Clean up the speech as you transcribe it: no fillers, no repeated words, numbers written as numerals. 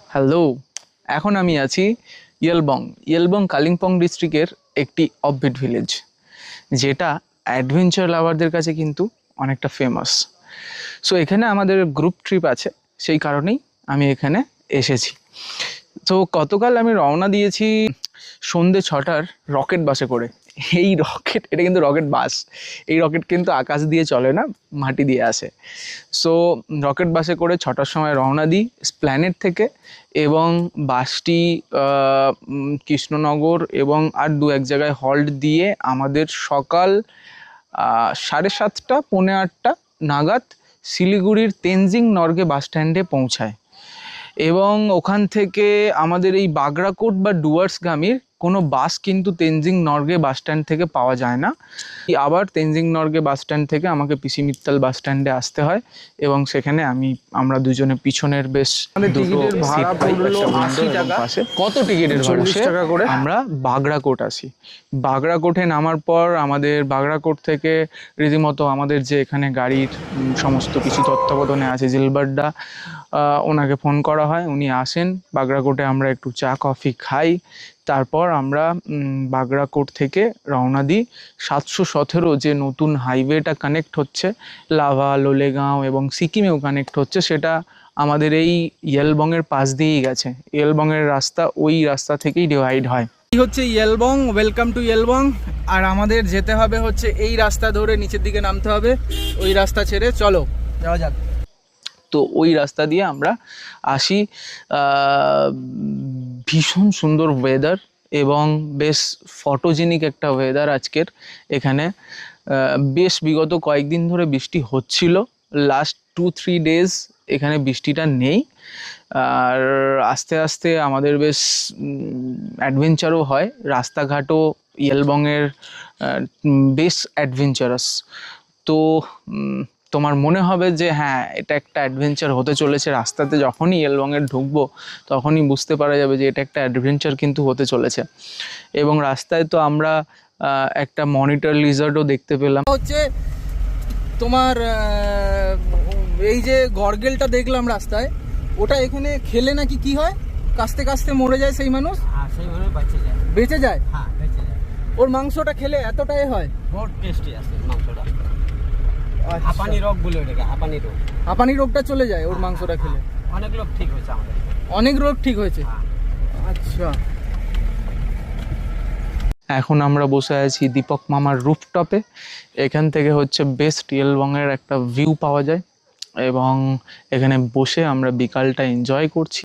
Hello, এখন আমি আছি ইয়েলবং। ইয়েলবং কালিম্পং ডিস্ট্রিক্টের একটি অফবিট ভিলেজ, যেটা অ্যাডভেঞ্চার লাভারদের কাছে কিন্তু অনেকটা ফেমাস। সো এখানে আমাদের গ্রুপ ট্রিপ আছে, সেই কারণেই আমি এখানে এসেছি। তো গতকাল আমি রওনা দিয়েছি সন্ধ্যে 6টার রকেট বাসে করে। এটা কিন্তু রকেট বাস। এই রকেট কিন্তু আকাশ দিয়ে চলে না, মাটি দিয়ে আসে। সো রকেট বাসে করে 6টার সময় রওনা দিই স্প্ল্যানেট থেকে, এবং বাসটি কৃষ্ণনগর এবং আর দু এক জায়গায় হল্ট দিয়ে আমাদের সকাল 7:30 পৌনে 8টা নাগাদ শিলিগুড়ির তেনজিং নর্গে বাস স্ট্যান্ডে পৌঁছায়। এবং ওখান থেকে আমাদের এই বাগড়াকোট বা ডুয়ার্সগামীর কোনো বাস কিন্তু তেনজিং নর্গে বাস স্ট্যান্ড থেকে পাওয়া যায় না। আবার তেনজিং নর্গে বাস স্ট্যান্ড থেকে আমাকে পিসি মিত্তাল বাস স্ট্যান্ডে আসতে হয়, এবং সেখানে আমরা দুজনে পিছনের বেশ টিকিটের ভাড়া পড়লো 80 টাকা। কত টিকিটের ভাড়া? 40 টাকা করে। আমরা বাগড়াকোট আসি। বাগড়াকোটে নামার পর আমাদের বাগড়াকোট থেকে রীতিমতো আমাদের যে এখানে গাড়ির সমস্ত কিছু তত্ত্বাবধানে আছে জিলবার্ডা, ওনাকে ফোন করা হয়, উনি আসেন। বাগড়াকোটে আমরা একটু চা কফি খাই, তারপর আমরা বাগড়াকোট থেকে রওনা দিই। 717 যে নতুন হাইওয়েটা কানেক্ট হচ্ছে লাভা, লোলেগাঁও এবং সিকিমেও কানেক্ট হচ্ছে, সেটা আমাদের এই ইয়েলবংয়ের পাশ দিয়েই গেছে। ইয়েলবংয়ের রাস্তা ওই রাস্তা থেকেই ডিভাইড হয়। এই হচ্ছে ইয়েলবং, ওয়েলকাম টু ইয়েলবং। আর আমাদের যেতে হবে হচ্ছে এই রাস্তা ধরে নিচের দিকে নামতে হবে, ওই রাস্তা ছেড়ে। চলো যাওয়া যাক। তো ওই রাস্তা দিয়ে আমরা আসি। ভীষণ সুন্দর ওয়েদার এবং বেশ ফটোজেনিক একটা ওয়েদার আজকের এখানে। বেশ বিগত কয়েকদিন ধরে বৃষ্টি হচ্ছিল, লাস্ট 2-3 ডেজ এখানে বৃষ্টিটা নেই। আর আস্তে আস্তে আমাদের বেশ অ্যাডভেঞ্চারও হয়। রাস্তাঘাটও ইয়েলবংয়ের বেশ অ্যাডভেঞ্চারাস। তো তোমার মনে হবে যে হ্যাঁ, এটা একটা অ্যাডভেঞ্চার হতে চলেছে। রাস্তাতে যখনই ইয়েলবংয়ে ঢুকবো তখনই বুঝতে পারা যাবে যে এটা একটা অ্যাডভেঞ্চার কিন্তু হতে চলেছে। এবং রাস্তায় তো আমরা একটা মনিটর লিজার্ডও দেখতে পেলাম। হচ্ছে তোমার এই যে গর্গেলটা দেখলাম রাস্তায়, ওটা এখানে খেলে নাকি কি হয়, কাস্তে কাস্তে মরে যায় সেই মানুষ। হ্যাঁ, সেই মানুষ বেঁচে যায়। বেঁচে যায়? হ্যাঁ, বেঁচে যায়। ওর মাংসটা খেলে এতটাই হয়? বহুত টেস্টি আছে মাংসটা। হাঁপানি রোগ বলে ওটাকে, হাঁপানি রোগ। হাঁপানি রোগটা চলে যায় ওর মাংসটা খেলে? অনেক লোক ঠিক হয়েছে আমাদের। অনেক রোগ ঠিক হয়েছে? আচ্ছা। এখন আমরা বসে আছি দীপক মামার রুফটপে। এখান থেকে হচ্ছে বেস্ট ইয়েলবংয়ের একটা ভিউ পাওয়া যায়, এবং এখানে বসে আমরা বিকালটা এনজয় করছি।